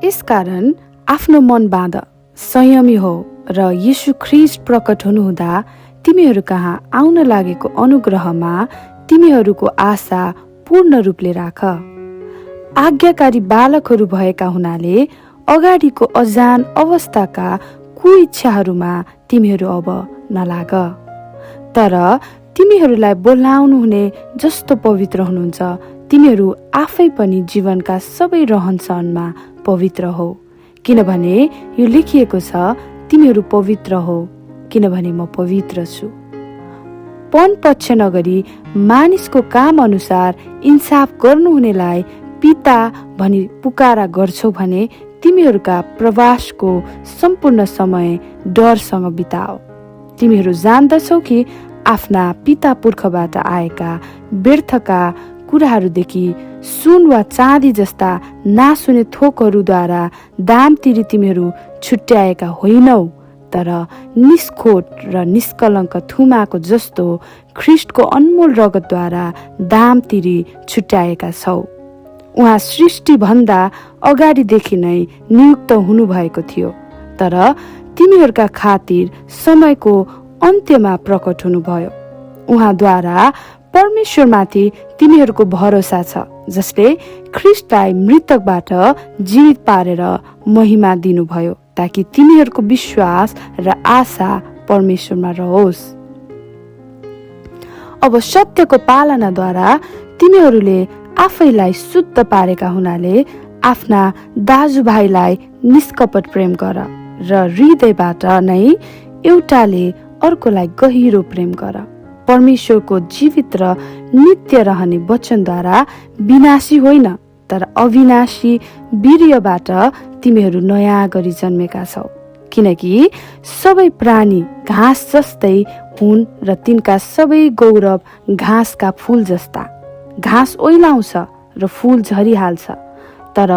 यसकारण आफ्नो मन बाँध, संयमी हो र यीशु ख्रीष्ट प्रकट हुनुहुँदा तिमीहरू कहाँ आउन लागेको अनुग्रहमा तिमीहरूको आशा पूर्ण रूपले राख। आज्ञाकारी बालकहरू भएका हुनाले अगाडिको अजान अवस्थाका कुइच्छाहरूमा तिमीहरू अब नलाग। तर तिमीहरूलाई बोलाउनु हुने जस्तो पवित्र हुनुहुन्छ, तिमीहरू आफै पनि जीवनका सबै रहनसहनमा पवित्र हो, किनभने यो लेखिएको छ, तिमीहरू पवित्र हो किनभने म पवित्र छु। पन पक्ष नगरी मानिसको काम अनुसार इन्साफ गर्नुहुनेलाई पिता भनी पुकारा गर्छौ भने तिमीहरूका प्रवासको सम्पूर्ण समय डरसँग बिताओ। तिमीहरू जान्दछौ कि आफ्ना पिता पुर्खबाट आएका व्यर्थका कुराहरूदेखि सुन वा चाँदी जस्ता नासुने थोकहरूद्वारा दाम तिरी तिमीहरू छुट्याएका होइनौ, तर निष्खोट र निष्कलङ्क थुमाको जस्तो ख्रीष्टको अनमोल रगतद्वारा दाम तिरी छुट्याएका छौ। उहाँ सृष्टिभन्दा अगाडिदेखि नै नियुक्त हुनुभएको थियो, तर तिमीहरूका खातिर समयको अन्त्यमा प्रकट हुनुभयो। उहाँद्वारा परमेश्वरमाथि तिमीहरूको भरोसा छ, जसले ख्रीष्टलाई मृतकबाट जीवित पारेर महिमा दिनुभयो, ताकि तिमीहरूको विश्वास र आशा परमेश्वरमा रहोस्। अब सत्यको पालनाद्वारा तिमीहरूले आफैलाई शुद्ध पारेका हुनाले आफ्ना दाजुभाइलाई निष्कपट प्रेम गर र हृदयबाट नै एउटाले अर्कोलाई गहिरो प्रेम गर। परमेश्वरको जीवित र नित्य रहने वचनद्वारा विनाशी होइन, तर अविनाशी वीर्यबाट तिमीहरू नयाँ गरी जन्मेका छौ। किनकि सबै प्राणी घाँस जस्तै हुन् र तिनका सबै गौरव घाँसका फूल जस्ता। घाँस ओइलाउँछ र फूल झरिहाल्छ, तर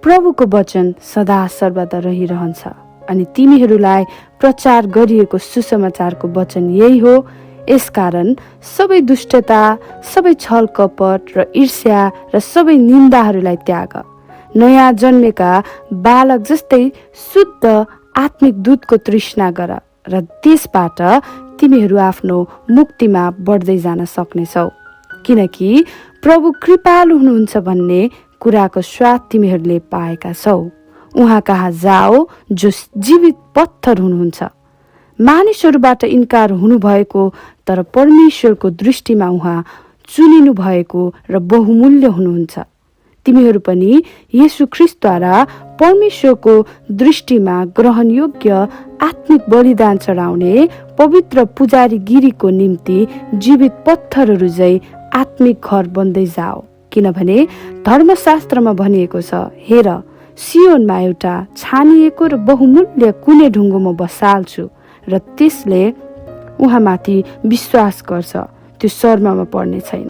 प्रभुको वचन सदा सर्वदा रहिरहन्छ। अनि तिमीहरूलाई प्रचार गरिएको सुसमाचारको वचन यही हो। यसकारण सबै दुष्टता, सबै छल कपट र ईर्ष्या र सबै निन्दाहरूलाई त्याग। नयाँ जन्मेका बालक जस्तै शुद्ध आत्मिक दूधको तृष्णा गर र त्यसबाट तिमीहरू आफ्नो मुक्तिमा बढ्दै जान सक्नेछौ। किनकि प्रभु कृपालु हुनुहुन्छ भन्ने कुराको स्वाद तिमीहरूले पाएका छौ। उहाँ कहाँ जाओ जो जीवित पत्थर हुनुहुन्छ। मानिसहरूबाट इन्कार हुनुभएको तर परमेश्वरको दृष्टिमा उहाँ चुनिनु भएको र बहुमूल्य हुनुहुन्छ। तिमीहरू पनि येशू ख्रीष्टद्वारा परमेश्वरको दृष्टिमा ग्रहणयोग्य आत्मिक बलिदान चढाउने पवित्र पुजारी गिरीको निम्ति जीवित पत्थरहरू झै आत्मिक घर बन्दै जाओ। किनभने धर्मशास्त्रमा भनिएको छ, हेर सियोनमा एउटा छानिएको र बहुमूल्य कुने ढुङ्गो म बसाल्छु र त्यसले उहाँमाथि विश्वास गर्छ त्यो शर्ममा पर्ने छैन।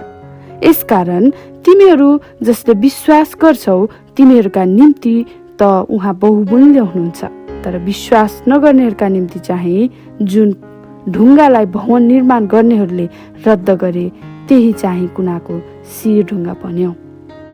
यसकारण तिमीहरू जसले विश्वास गर्छौ तिमीहरूका निम्ति त उहाँ बहुमूल्य हुनुहुन्छ, तर विश्वास नगर्नेहरूका निम्ति चाहिँ जुन ढुङ्गालाई भवन निर्माण गर्नेहरूले रद्द गरे त्यही चाहिँ कुनाको शिर ढुङ्गा बन्यो।